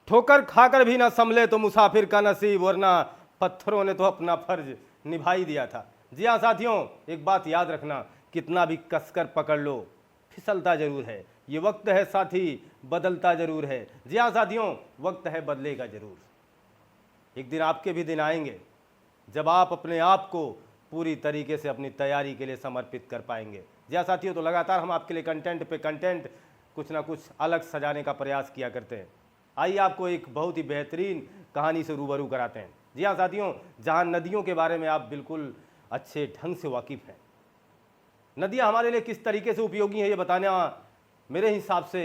ठोकर खाकर भी ना संभले तो मुसाफिर का नसीब, वरना पत्थरों ने तो अपना फर्ज निभा ही दिया था। जी हाँ साथियों, एक बात याद रखना, कितना भी कसकर पकड़ लो फिसलता जरूर है। ये वक्त है साथी, बदलता जरूर है। जी हाँ साथियों, वक्त है, बदलेगा जरूर। एक दिन आपके भी दिन आएंगे जब आप अपने आप को पूरी तरीके से अपनी तैयारी के लिए समर्पित कर पाएंगे। जी हाँ साथियों, तो लगातार हम आपके लिए कंटेंट पे कंटेंट कुछ ना कुछ अलग सजाने का प्रयास किया करते हैं। आइए आपको एक बहुत ही बेहतरीन कहानी से रूबरू कराते हैं। जी हाँ साथियों, जहाँ नदियों के बारे में आप बिल्कुल अच्छे ढंग से वाकिफ़ हैं। नदियाँ हमारे लिए किस तरीके से उपयोगी हैं ये बताना मेरे हिसाब से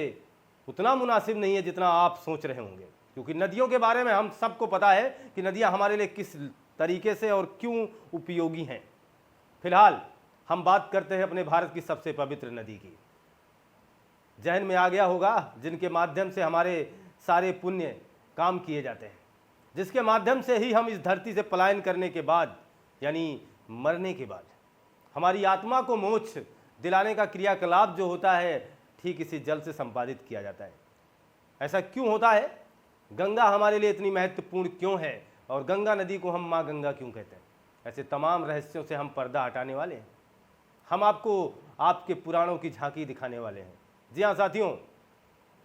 उतना मुनासिब नहीं है जितना आप सोच रहे होंगे, क्योंकि नदियों के बारे में हम सबको पता है कि नदियाँ हमारे लिए किस तरीके से और क्यों उपयोगी हैं। फिलहाल हम बात करते हैं अपने भारत की सबसे पवित्र नदी की। जहन में आ गया होगा, जिनके माध्यम से हमारे सारे पुण्य काम किए जाते हैं, जिसके माध्यम से ही हम इस धरती से पलायन करने के बाद यानी मरने के बाद हमारी आत्मा को मोक्ष दिलाने का क्रियाकलाप जो होता है, ठीक इसी जल से संपादित किया जाता है। ऐसा क्यों होता है? गंगा हमारे लिए इतनी महत्वपूर्ण क्यों है और गंगा नदी को हम माँ गंगा क्यों कहते हैं? ऐसे तमाम रहस्यों से हम पर्दा हटाने वाले हैं। हम आपको आपके पुराणों की झांकी दिखाने वाले हैं। जी हाँ साथियों,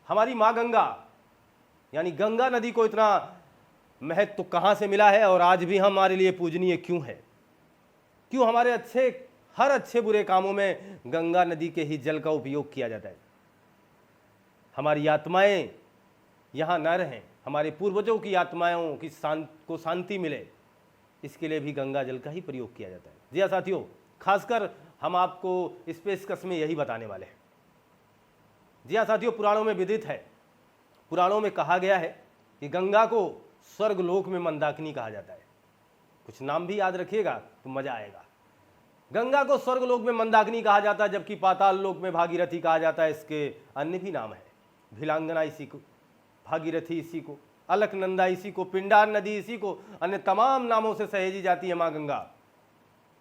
हमारी माँ गंगा यानी गंगा नदी को इतना महत्व तो कहाँ से मिला है और आज भी हमारे लिए पूजनीय क्यों है? क्यों हमारे हर अच्छे बुरे कामों में गंगा नदी के ही जल का उपयोग किया जाता है? हमारी आत्माएं यहाँ न रहें, हमारे पूर्वजों की आत्माओं की को शांति मिले, इसके लिए भी गंगा जल का ही प्रयोग किया जाता है। जी हाँ साथियों, खासकर हम आपको इस पेशकश में यही बताने वाले हैं। जी हाँ साथियों, पुराणों में विदित है, पुराणों में कहा गया है कि गंगा को स्वर्गलोक में मंदाकिनी कहा जाता है। कुछ नाम भी याद रखिएगा तो मजा आएगा। गंगा को स्वर्गलोक में मंदाकिनी कहा जाता है, जबकि पाताल लोक में भागीरथी कहा जाता है। इसके अन्य भी नाम है, भिलांगना इसी को, भागीरथी इसी को, अलकनंदा इसी को, पिंडार नदी इसी को, अन्य तमाम नामों से सहेजी जाती है माँ गंगा।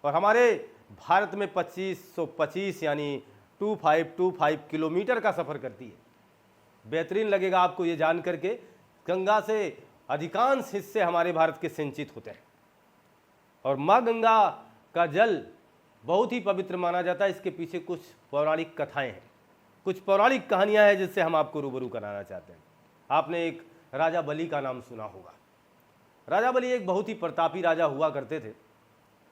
और हमारे भारत में 2525 यानी 2525 किलोमीटर का सफ़र करती है। बेहतरीन लगेगा आपको ये जान करके, गंगा से अधिकांश हिस्से हमारे भारत के सिंचित होते हैं और माँ गंगा का जल बहुत ही पवित्र माना जाता है। इसके पीछे कुछ पौराणिक कथाएं हैं, कुछ पौराणिक कहानियां हैं जिससे हम आपको रूबरू कराना चाहते हैं। आपने एक राजा बलि का नाम सुना होगा। राजा बलि एक बहुत ही प्रतापी राजा हुआ करते थे।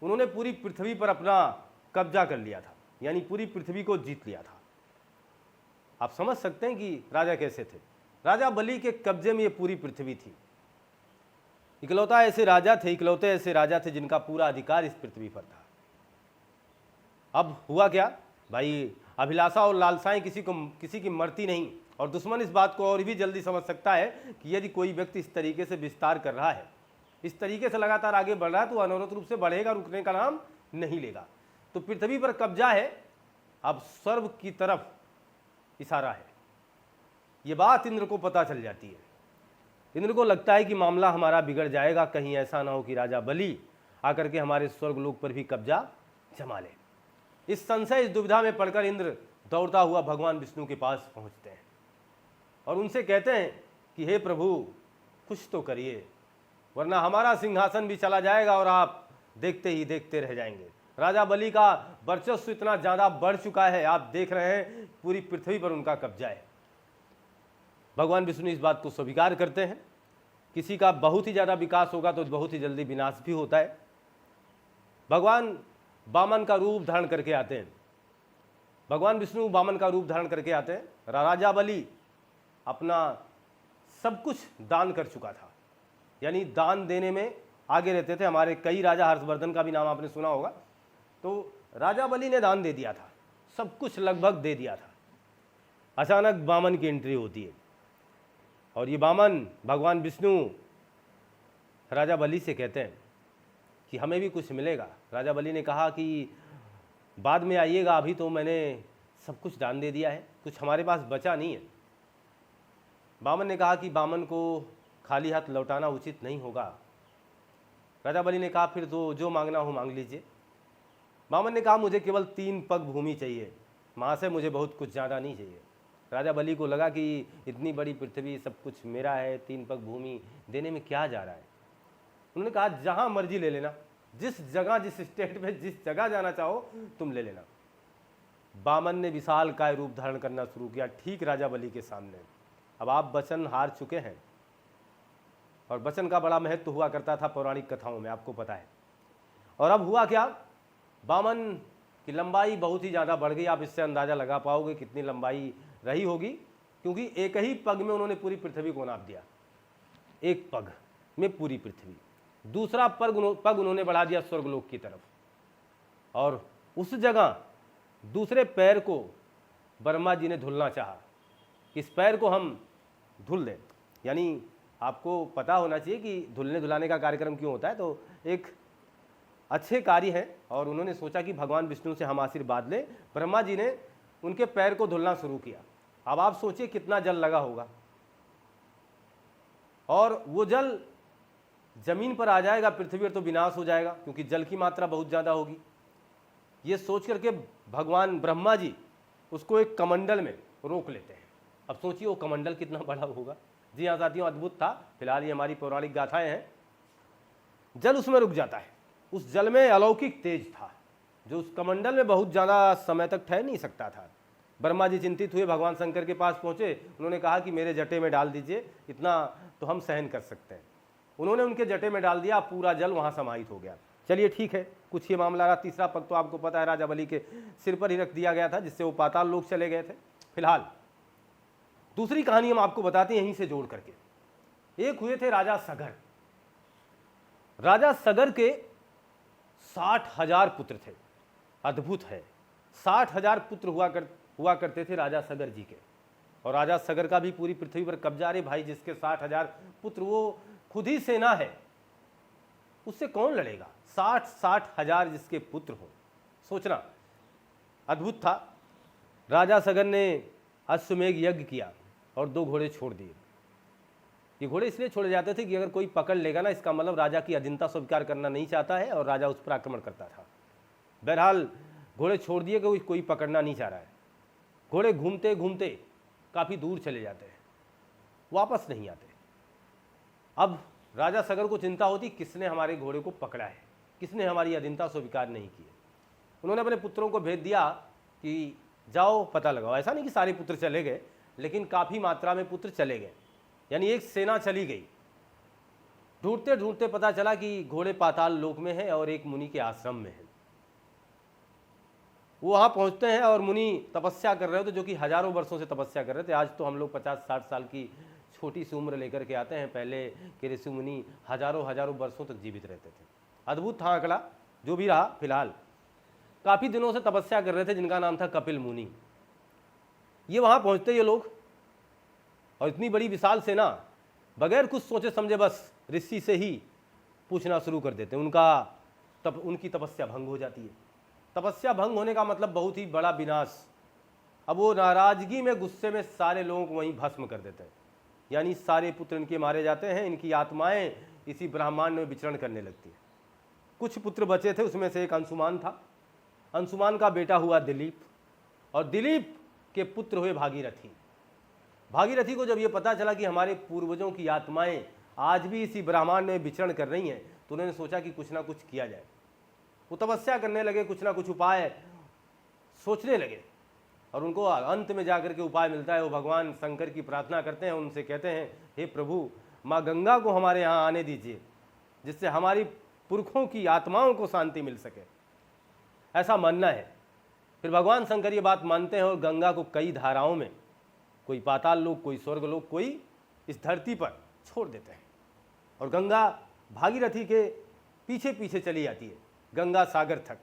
उन्होंने पूरी पृथ्वी पर अपना कब्जा कर लिया था, यानी पूरी पृथ्वी को जीत लिया था। आप समझ सकते हैं कि राजा कैसे थे। राजा बलि के कब्जे में ये पूरी पृथ्वी थी। इकलौते ऐसे राजा थे जिनका पूरा अधिकार इस पृथ्वी पर था। अब हुआ क्या भाई, अभिलाषा और लालसाएं किसी की मरती नहीं, और दुश्मन इस बात को और भी जल्दी समझ सकता है कि यदि कोई व्यक्ति इस तरीके से विस्तार कर रहा है, इस तरीके से लगातार आगे बढ़ रहा है, तो अनवरत रूप से बढ़ेगा, रुकने का नाम नहीं लेगा। तो पृथ्वी पर कब्जा है, अब स्वर्ग की तरफ इशारा है। ये बात इंद्र को पता चल जाती है। इंद्र को लगता है कि मामला हमारा बिगड़ जाएगा, कहीं ऐसा ना हो कि राजा बलि आकर के हमारे स्वर्गलोक पर भी कब्जा जमा ले। इस संशय, इस दुविधा में पड़कर इंद्र दौड़ता हुआ भगवान विष्णु के पास पहुंचते हैं और उनसे कहते हैं कि हे प्रभु, कुछ तो करिए, वरना हमारा सिंहासन भी चला जाएगा और आप देखते ही देखते रह जाएंगे। राजा बलि का वर्चस्व इतना ज़्यादा बढ़ चुका है, आप देख रहे हैं पूरी पृथ्वी पर उनका कब्जा है। भगवान विष्णु इस बात को स्वीकार करते हैं। किसी का बहुत ही ज़्यादा विकास होगा तो बहुत ही जल्दी विनाश भी होता है। भगवान वामन का रूप धारण करके आते हैं। भगवान विष्णु वामन का रूप धारण करके आते हैं। राजा बलि अपना सब कुछ दान कर चुका था, यानी दान देने में आगे रहते थे। हमारे कई राजा, हर्षवर्धन का भी नाम आपने सुना होगा। तो राजा बलि ने दान दे दिया था, सब कुछ लगभग दे दिया था। अचानक वामन की एंट्री होती है और ये वामन भगवान विष्णु राजा बलि से कहते हैं कि हमें भी कुछ मिलेगा। राजा बलि ने कहा कि बाद में आइएगा, अभी तो मैंने सब कुछ दान दे दिया है, कुछ हमारे पास बचा नहीं है। वामन ने कहा कि वामन को खाली हाथ लौटाना उचित नहीं होगा। राजा बलि ने कहा फिर तो जो मांगना हो मांग लीजिए। वामन ने कहा मुझे केवल 3 पग भूमि चाहिए महाशय, मुझे बहुत कुछ ज़्यादा नहीं चाहिए। राजा बलि को लगा कि इतनी बड़ी पृथ्वी, सब कुछ मेरा है, 3 पग भूमि देने में क्या जा रहा है। उन्होंने कहा जहां मर्जी ले लेना, जिस जगह, जिस स्टेट में जिस जगह जाना चाहो तुम ले लेना। वामन ने विशाल काय रूप धारण करना शुरू किया ठीक राजा बलि के सामने। अब आप वचन हार चुके हैं, और वचन का बड़ा महत्व हुआ करता था पौराणिक कथाओं में, आपको पता है। और अब हुआ क्या, वामन की लंबाई बहुत ही ज़्यादा बढ़ गई। आप इससे अंदाज़ा लगा पाओगे कितनी लंबाई रही होगी, क्योंकि एक ही पग में उन्होंने पूरी पृथ्वी को नाप दिया। एक पग में पूरी पृथ्वी। दूसरा पग उन्होंने बढ़ा दिया स्वर्गलोक की तरफ, और उस जगह दूसरे पैर को ब्रह्मा जी ने धुलना चाहा, इस पैर को हम धुल दें। यानी आपको पता होना चाहिए कि धुलने धुलाने का कार्यक्रम क्यों होता है, तो एक अच्छे कार्य हैं, और उन्होंने सोचा कि भगवान विष्णु से हम आशीर्वाद लें। ब्रह्मा जी ने उनके पैर को धुलना शुरू किया। अब आप सोचिए कितना जल लगा होगा, और वो जल जमीन पर आ जाएगा, पृथ्वी पर तो विनाश हो जाएगा, क्योंकि जल की मात्रा बहुत ज़्यादा होगी। ये सोच करके भगवान ब्रह्मा जी उसको एक कमंडल में रोक लेते हैं। अब सोचिए वो कमंडल कितना बड़ा होगा। जी हाँ साथियों, अद्भुत था। फिलहाल ये हमारी पौराणिक गाथाएं हैं। जल उसमें रुक जाता है। उस जल में अलौकिक तेज था, जो उस कमंडल में बहुत ज़्यादा समय तक ठहर नहीं सकता था। ब्रह्मा जी चिंतित हुए, भगवान शंकर के पास पहुँचे। उन्होंने कहा कि मेरे जटे में डाल दीजिए, इतना तो हम सहन कर सकते हैं। उन्होंने उनके जटे में डाल दिया, पूरा जल वहाँ समाहित हो गया। चलिए ठीक है, कुछ ये मामला रहा। तीसरा पग तो आपको पता है, राजा बलि के सिर पर ही रख दिया गया था, जिससे वो पाताल लोक चले गए थे। फिलहाल दूसरी कहानी हम आपको बताते हैं यहीं से जोड़ करके। एक हुए थे राजा सगर। राजा सगर के 60,000 पुत्र थे। अद्भुत है, 60,000 पुत्र हुआ करते थे राजा सगर जी के। और राजा सगर का भी पूरी पृथ्वी पर कब्जा। रे भाई, जिसके 60,000 पुत्र, वो खुद ही सेना है, उससे कौन लड़ेगा। 60,000 जिसके पुत्र हो, सोचना अद्भुत था। राजा सगर ने अश्वमेघ यज्ञ किया और 2 घोड़े छोड़ दिए। ये घोड़े इसलिए छोड़े जाते थे कि अगर कोई पकड़ लेगा ना, इसका मतलब राजा की अधीनता स्वीकार करना नहीं चाहता है, और राजा उस पर आक्रमण करता था। बहरहाल घोड़े छोड़ दिए कि कोई पकड़ना नहीं चाह रहा है। घोड़े घूमते घूमते काफ़ी दूर चले जाते हैं, वापस नहीं आते। अब राजा सगर को चिंता होती, किसने हमारे घोड़े को पकड़ा है, किसने हमारी अधीनता स्वीकार नहीं की है। उन्होंने अपने पुत्रों को भेज दिया कि जाओ पता लगाओ। ऐसा नहीं कि सारे पुत्र चले गए, लेकिन काफ़ी मात्रा में पुत्र चले गए, यानी एक सेना चली गई। ढूंढते ढूंढते पता चला कि घोड़े पाताल लोक में है और एक मुनि के आश्रम में है। वो वहाँ पहुँचते हैं और मुनि तपस्या कर रहे थे, जो कि हजारों वर्षों से तपस्या कर रहे थे। आज तो हम लोग 50-60 साल की छोटी सी उम्र लेकर के आते हैं, पहले के ऋषि मुनि हजारों वर्षों तक जीवित रहते थे। अद्भुत था आंकड़ा, जो भी रहा। फिलहाल काफ़ी दिनों से तपस्या कर रहे थे, जिनका नाम था कपिल मुनि। ये वहाँ पहुँचते ये लोग, और इतनी बड़ी विशाल सेना, बगैर कुछ सोचे समझे बस ऋषि से ही पूछना शुरू कर देते हैं। उनकी तपस्या भंग हो जाती है। तपस्या भंग होने का मतलब बहुत ही बड़ा विनाश। अब वो नाराजगी में, गुस्से में सारे लोगों को वहीं भस्म कर देते हैं, यानी सारे पुत्र इनके मारे जाते हैं। इनकी आत्माएं इसी ब्रह्मांड में विचरण करने लगती है। कुछ पुत्र बचे थे, उसमें से एक अंशुमान था। अंशुमान का बेटा हुआ दिलीप, और दिलीप के पुत्र हुए भागीरथी। भागीरथी को जब ये पता चला कि हमारे पूर्वजों की आत्माएं आज भी इसी ब्रह्मांड में विचरण कर रही हैं, तो उन्होंने सोचा कि कुछ ना कुछ किया जाए। वो तपस्या करने लगे, कुछ ना कुछ उपाय सोचने लगे, और उनको अंत में जाकर के उपाय मिलता है। वो भगवान शंकर की प्रार्थना करते हैं, उनसे कहते हैं, हे प्रभु, माँ गंगा को हमारे यहाँ आने दीजिए, जिससे हमारी पुरखों की आत्माओं को शांति मिल सके। ऐसा मानना है। फिर भगवान शंकर ये बात मानते हैं, और गंगा को कई धाराओं में, कोई पाताल लोक, कोई स्वर्ग लोक, कोई इस धरती पर छोड़ देते हैं। और गंगा भागीरथी के पीछे पीछे चली जाती है गंगा सागर तक।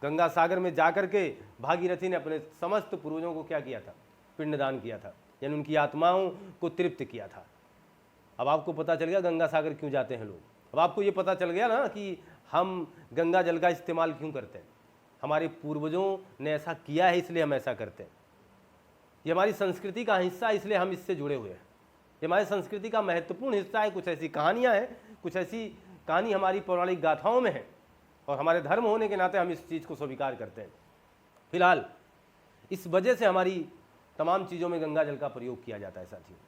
गंगा सागर में जाकर के भागीरथी ने अपने समस्त पूर्वजों को क्या किया था, पिंडदान किया था, यानी उनकी आत्माओं को तृप्त किया था। अब आपको पता चल गया गंगा सागर क्यों जाते हैं लोग। अब आपको ये पता चल गया ना कि हम गंगा जल का इस्तेमाल क्यों करते हैं। हमारे पूर्वजों ने ऐसा किया है, इसलिए हम ऐसा करते हैं। ये हमारी संस्कृति का हिस्सा है, इसलिए हम इससे जुड़े हुए हैं। ये हमारी संस्कृति का महत्वपूर्ण हिस्सा है। कुछ ऐसी कहानियाँ हैं, कुछ ऐसी कहानी हमारी पौराणिक गाथाओं में है, और हमारे धर्म होने के नाते हम इस चीज़ को स्वीकार करते हैं। फिलहाल इस वजह से हमारी तमाम चीज़ों में गंगा जल का प्रयोग किया जाता है साथियों।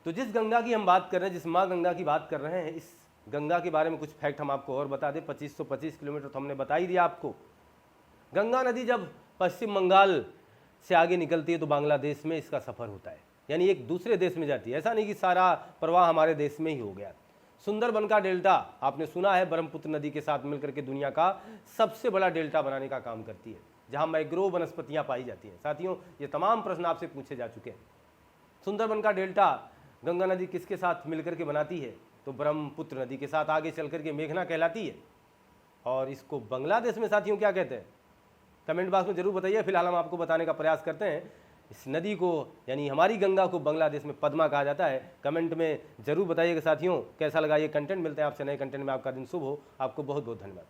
तो जिस गंगा की हम बात कर रहे हैं, जिस माँ गंगा की बात कर रहे हैं, इस गंगा के बारे में कुछ फैक्ट हम आपको और बता दें। 2525 किलोमीटर तो हमने बता ही दिया आपको। गंगा नदी जब पश्चिम बंगाल से आगे निकलती है तो बांग्लादेश में इसका सफ़र होता है, यानी एक दूसरे देश में जाती है। ऐसा नहीं कि सारा प्रवाह हमारे देश में ही हो गया। सुंदरबन का डेल्टा आपने सुना है, ब्रह्मपुत्र नदी के साथ मिलकर के दुनिया का सबसे बड़ा डेल्टा बनाने का काम करती है, जहां मैग्रोव वनस्पतियां पाई जाती हैं। साथियों, ये तमाम प्रश्न आपसे पूछे जा चुके हैं। सुंदरबन का डेल्टा गंगा नदी किसके साथ मिलकर के बनाती है? तो ब्रह्मपुत्र नदी के साथ आगे चल करके मेघना कहलाती है। और इसको बांग्लादेश में साथियों क्या कहते हैं? कमेंट बॉक्स में जरूर बताइए। फिलहाल हम आपको बताने का प्रयास करते हैं। इस नदी को, यानी हमारी गंगा को, बांग्लादेश में पद्मा कहा जाता है। कमेंट में जरूर बताइएगा साथियों कैसा लगा ये कंटेंट। मिलते हैं आपसे नए कंटेंट में। आपका दिन शुभ हो। आपको बहुत बहुत धन्यवाद।